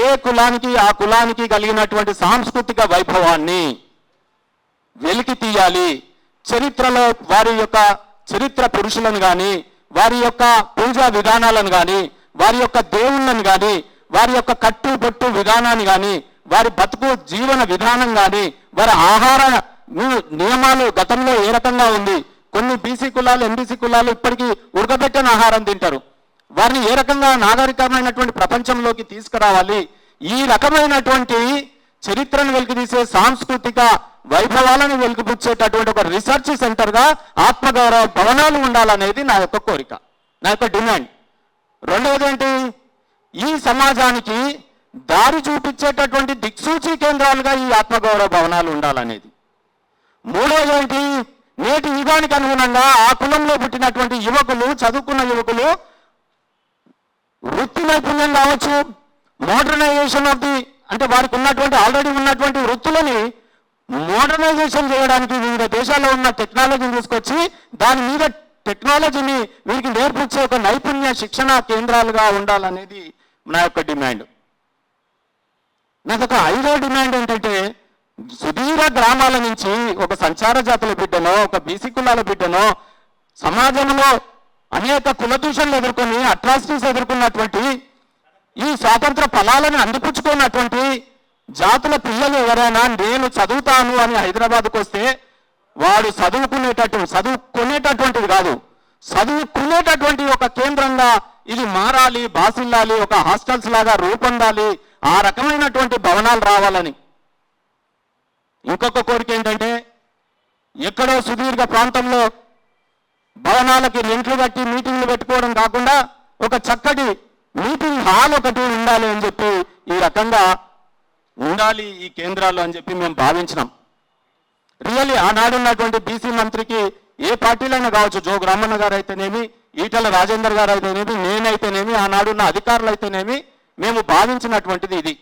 ఏ కులానికి ఆ కులానికి కలిగినటువంటి సాంస్కృతిక వైభవాన్ని వెలికి తీయాలి. చరిత్రలో వారి యొక్క చరిత్ర పురుషులను కానీ, వారి యొక్క పూజా విధానాలను కానీ, వారి యొక్క దేవుళ్ళను కానీ, వారి యొక్క కట్టుబొట్టు విధానాన్ని కానీ, వారి బతుకు జీవన విధానం కానీ, వారి ఆహార నియమాలు గతంలో ఏ రకంగా ఉంది. కొన్ని బీసీ కులాలు, ఎంబీసీ కులాలు ఇప్పటికీ ఉడకబెట్టిన ఆహారం తింటారు. వారిని ఏ రకంగా నాగరికమైనటువంటి ప్రపంచంలోకి తీసుకురావాలి, ఈ రకమైనటువంటి చరిత్రను వెలికితీసే సాంస్కృతిక వైభవాలను వెలికిపుచ్చేటటువంటి ఒక రీసెర్చ్ సెంటర్గా ఆత్మగౌరవ భవనాలు ఉండాలనేది నా యొక్క కోరిక, నా యొక్క డిమాండ్. రెండవది ఏంటి, ఈ సమాజానికి దారి చూపించేటటువంటి దిక్సూచి కేంద్రాలుగా ఈ ఆత్మగౌరవ భవనాలు ఉండాలనేది. మూడవది ఏంటి, నేటి యుగానికి అనుగుణంగా ఆ కులంలో పుట్టినటువంటి యువకులు, చదువుకున్న యువకులు వృత్తి నైపుణ్యం కావచ్చు, మోడర్నైజేషన్ ఆఫ్ ది అంటే వారికి ఉన్నటువంటి ఆల్రెడీ ఉన్నటువంటి వృత్తులని మోడర్నైజేషన్ చేయడానికి వివిధ దేశాల్లో ఉన్న టెక్నాలజీని తీసుకొచ్చి దాని మీద టెక్నాలజీని వీరికి నేర్పించే ఒక నైపుణ్య శిక్షణ కేంద్రాలుగా ఉండాలనేది నా యొక్క డిమాండ్. నాకు ఒక ఐదో డిమాండ్ ఏంటంటే, సుదూర గ్రామాల నుంచి ఒక సంచార జాతుల బిడ్డనో, ఒక బీసీ కులాల బిడ్డనో, సమాజంలో అనేక కులదూషణలు ఎదుర్కొని అట్రాసిటీస్ ఎదుర్కొన్నటువంటి ఈ స్వాతంత్ర ఫలాలను అందిపుచ్చుకున్నటువంటి జాతుల పిల్లలు ఎవరైనా నేను చదువుతాను అని హైదరాబాద్కు వస్తే వాడు చదువుకునేటటువంటిది కాదు, చదువుకునేటటువంటి ఒక కేంద్రంగా ఇది మారాలి, బాసిల్లాలి, ఒక హాస్టల్స్ లాగా రూపొందాలి, ఆ రకమైనటువంటి భవనాలు రావాలని. ఇంకొక కోరిక ఏంటంటే, ఎక్కడో సుదీర్ఘ ప్రాంతంలో భవనాలకి రెంట్లు కట్టి మీటింగ్లు పెట్టుకోవడం కాకుండా ఒక చక్కటి మీటింగ్ హాల్ ఒకటి ఉండాలి అని చెప్పి, ఈ రకంగా ఉండాలి ఈ కేంద్రాలు అని చెప్పి మేము భావించినాం. రియల్లీ ఆనాడున్నటువంటి బీసీ మంత్రికి ఏ పార్టీలైనా కావచ్చు, జోగు రామన్న గారు అయితేనేమి, ఈటల రాజేందర్ గారు అయితేనేమి, నేనైతేనేమి, ఆనాడున్న అధికారులు అయితేనేమి, మేము భావించినటువంటిది ఇది.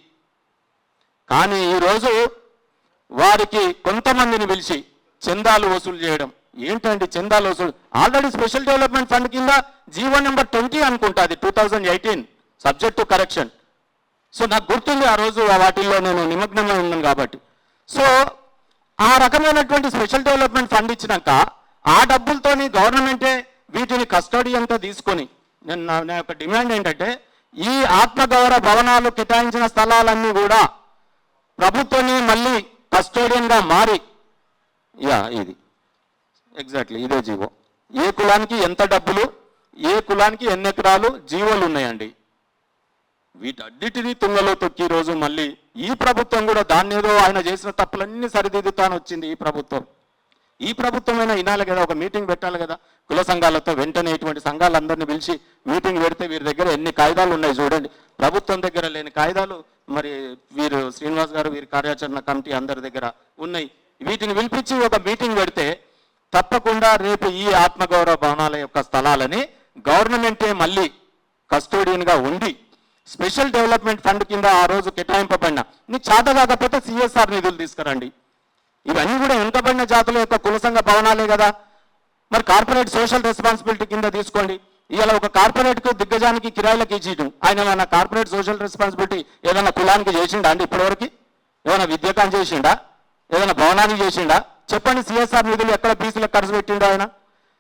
కానీ ఈరోజు వారికి కొంతమందిని పిలిచి చందాలు వసూలు చేయడం ఏంటండి? చందాలు వసూలు ఆల్రెడీ స్పెషల్ డెవలప్మెంట్ ఫండ్ కింద జీవో నెంబర్ 20 అనుకుంటుంది 2018 సబ్జెక్ట్ టు కరెక్షన్. సో నాకు గుర్తుంది ఆ రోజు వాటిల్లో నేను నిమగ్నమై ఉన్నాను కాబట్టి. సో ఆ రకమైనటువంటి స్పెషల్ డెవలప్మెంట్ ఫండ్ ఇచ్చినాక ఆ డబ్బులతోని గవర్నమెంటే వీటిని కస్టడీ అంతా తీసుకొని, నా యొక్క డిమాండ్ ఏంటంటే, ఈ ఆత్మగౌరవ భవనాలు కేటాయించిన స్థలాలన్నీ కూడా ప్రభుత్వాన్ని మళ్ళీ కస్టోడియన్గా మారి, ఇది ఎగ్జాక్ట్లీ ఇదే జీవో, ఏ కులానికి ఎంత డబ్బులు, ఏ కులానికి ఎన్ని ఎకరాలు జీవోలు ఉన్నాయండి, వీటన్నిటినీ తుంగలో తొక్కి రోజు మళ్ళీ ఈ ప్రభుత్వం కూడా దాన్ని ఏదో ఆయన చేసిన తప్పులన్నీ సరిదిద్దుతాను వచ్చింది ఈ ప్రభుత్వమైనా వినాలి కదా, ఒక మీటింగ్ పెట్టాలి కదా కుల సంఘాలతో. వెంటనే ఇటువంటి సంఘాలందరినీ పిలిచి మీటింగ్ పెడితే వీరి దగ్గర ఎన్ని కాయిదాలు ఉన్నాయి చూడండి. ప్రభుత్వం దగ్గర లేని కాయిదాలు మరి వీరు శ్రీనివాస్ గారు, వీరి కార్యాచరణ కమిటీ అందరి దగ్గర ఉన్నాయి. వీటిని పిలిపించి ఒక మీటింగ్ పెడితే తప్పకుండా రేపు ఈ ఆత్మగౌరవ భవనాల యొక్క స్థలాలని గవర్నమెంటే మళ్ళీ కస్టోడియన్గా ఉండి స్పెషల్ డెవలప్మెంట్ ఫండ్ కింద ఆ రోజు కేటాయింపబడిన, నీకు చేత కాకపోతే సిఎస్ఆర్ నిధులు తీసుకురండి. ఇవన్నీ కూడా వెనుకబడిన జాతుల యొక్క కుల సంఘ భవనాలే కదా. మరి కార్పొరేట్ సోషల్ రెస్పాన్సిబిలిటీ కింద తీసుకోండి. ఇలా ఒక కార్పొరేట్కు దిగ్గజానికి కిరాయిలకు ఇచ్చేయడం, ఆయన ఏమైనా కార్పొరేట్ సోషల్ రెస్పాన్సిబిలిటీ ఏదైనా కులానికి చేసిండా అండి? ఇప్పటివరకు ఏమైనా విద్యకాం చేసిండా, ఏదైనా భవనానికి చేసిండా? చెప్పండి, సిఎస్ఆర్ నిధులు ఎక్కడ బీసీలకు ఖర్చు పెట్టిండో ఆయన?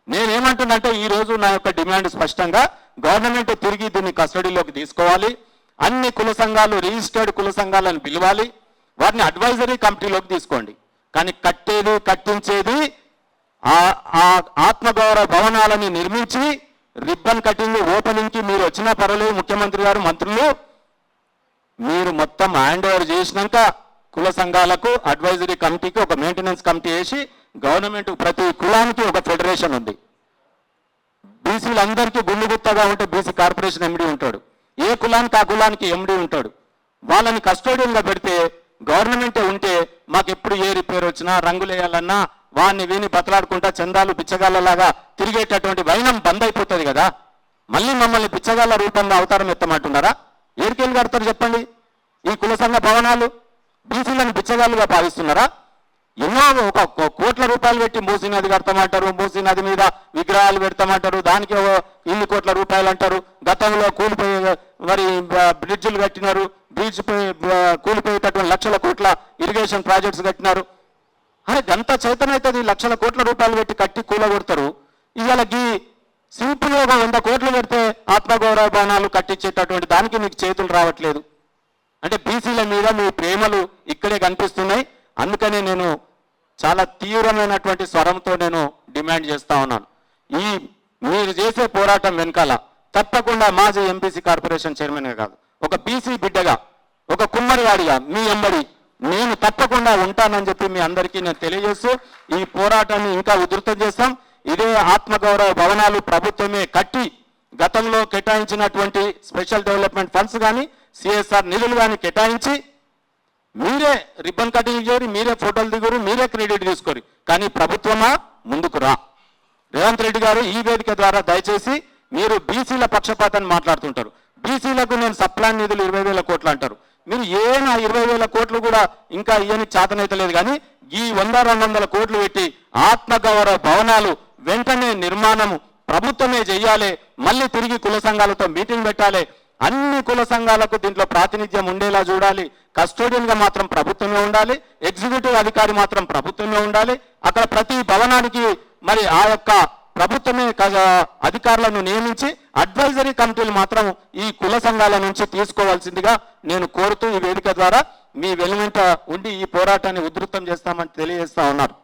నేనేమంటున్నంటే ఈరోజు నా యొక్క డిమాండ్ స్పష్టంగా గవర్నమెంట్ తిరిగి దీన్ని కస్టడీలోకి తీసుకోవాలి. అన్ని కుల సంఘాలు, రిజిస్టర్డ్ కుల సంఘాలను పిలవాలి, వాటిని అడ్వైజరీ కమిటీలోకి తీసుకోండి. కానీ కట్టించేది ఆ ఆత్మగౌరవ భవనాలని నిర్మించి రిబ్బన్ కటింగ్ ఓపెనింగ్కి మీరు వచ్చినా పర్వాలేదు, ముఖ్యమంత్రి గారు, మంత్రులు మీరు మొత్తం హ్యాండ్ ఓవర్ చేసినాక కుల సంఘాలకు అడ్వైజరీ కమిటీకి ఒక మెయింటెనెన్స్ కమిటీ వేసి గవర్నమెంట్ ప్రతి కులానికి ఒక ఫెడరేషన్ ఉంది. బీసీలందరికీ గుండుగుత్తగా ఉంటే బీసీ కార్పొరేషన్ ఎండీ ఉంటాడు, ఏ కులానికి ఆ కులానికి ఎండీ ఉంటాడు. వాళ్ళని కస్టోడియన్గా పెడితే గవర్నమెంటే ఉంటే మాకు ఎప్పుడు ఏ రిపేర్ వచ్చినా రంగులు వేయాలన్నా వాడిని వీని బతలాడుకుంటా చందాలు పిచ్చగాళ్ళలాగా తిరిగేటటువంటి వైనం బంద్ అయిపోతుంది కదా. మళ్ళీ మమ్మల్ని పిచ్చగాళ్ళ రూపంలో అవతారం ఎత్తమంటున్నారా? ఏరికేళ్ళు కడతారు చెప్పండి? ఈ కుల సంఘ భవనాలు బీసీలను పిచ్చగాళ్ళుగా భావిస్తున్నారా? ఎన్నో ఒక కోట్ల రూపాయలు పెట్టి మూసీ నది కడతామంటారు, మూసీ నది మీద విగ్రహాలు పెడతామంటారు, దానికి ఇన్ని కోట్ల రూపాయలు అంటారు. గతంలో కూలిపోయి మరి బ్రిడ్జిలు కట్టినారు, బ్రిడ్జ్ కూలిపోయేటటువంటి లక్షల కోట్ల ఇరిగేషన్ ప్రాజెక్ట్స్ కట్టినారు. అరే గంత చేతనైతుంది, లక్షల కోట్ల రూపాయలు పెట్టి కట్టి కూలగొడతారు. ఇవాళ గీ సింపుల్గా 100 కోట్లు పెడితే ఆత్మగౌరవ భవనాలు కట్టించేటటువంటి దానికి మీకు చేతులు రావట్లేదు. అంటే బీసీల మీద మీ ప్రేమలు ఇక్కడే కనిపిస్తున్నాయి. అందుకనే నేను చాలా తీవ్రమైనటువంటి స్వరంతో నేను డిమాండ్ చేస్తా ఉన్నాను. మీరు చేసే పోరాటం వెనకాల తప్పకుండా మాజీ ఎంపీసీ కార్పొరేషన్ చైర్మన్గా కాదు, ఒక బీసీ బిడ్డగా, ఒక కుమ్మరివాడిగా మీ ఎంబడి నేను తప్పకుండా ఉంటానని చెప్పి మీ అందరికీ నేను తెలియజేస్తూ ఈ పోరాటాన్ని ఇంకా ఉధృతం చేస్తాం. ఇదే ఆత్మగౌరవ భవనాలు ప్రభుత్వమే కట్టి గతంలో కేటాయించినటువంటి స్పెషల్ డెవలప్మెంట్ ఫండ్స్ కానీ సిఎస్ఆర్ నిధులు కానీ కేటాయించి మీరే రిబ్బన్ కటింగ్ చేయరు, మీరే ఫోటోలు దిగురు, మీరే క్రెడిట్ తీసుకోరు. కానీ ప్రభుత్వమా ముందుకు రా. రేవంత్ రెడ్డి గారు ఈ వేదిక ద్వారా దయచేసి మీరు బీసీల పక్షపాతాన్ని మాట్లాడుతుంటారు. బీసీలకు నేను సప్లాన్ నిధులు 20,000 కోట్లు అంటారు. మీరు ఏనా 20,000 కోట్లు కూడా ఇంకా ఇవన్నీ చేతనైతలేదు. కానీ ఈ 100-200 కోట్లు పెట్టి ఆత్మగౌరవ భవనాలు వెంటనే నిర్మాణము ప్రభుత్వమే చెయ్యాలి. మళ్ళీ తిరిగి కుల సంఘాలతో మీటింగ్ పెట్టాలి. అన్ని కుల సంఘాలకు దీంట్లో ప్రాతినిధ్యం ఉండేలా చూడాలి. కస్టోడియన్గా మాత్రం ప్రభుత్వమే ఉండాలి, ఎగ్జిక్యూటివ్ అధికారి మాత్రం ప్రభుత్వమే ఉండాలి. అక్కడ ప్రతి భవనానికి మరి ఆ యొక్క ప్రభుత్వమే అధికారులను నియమించి అడ్వైజరీ కమిటీలు మాత్రం ఈ కుల సంఘాల నుంచి తీసుకోవాల్సిందిగా నేను కోరుతూ ఈ వేదిక ద్వారా మీ వెలువెంట ఉండి ఈ పోరాటాన్ని ఉధృతం చేస్తామని తెలియజేస్తా ఉన్నారు.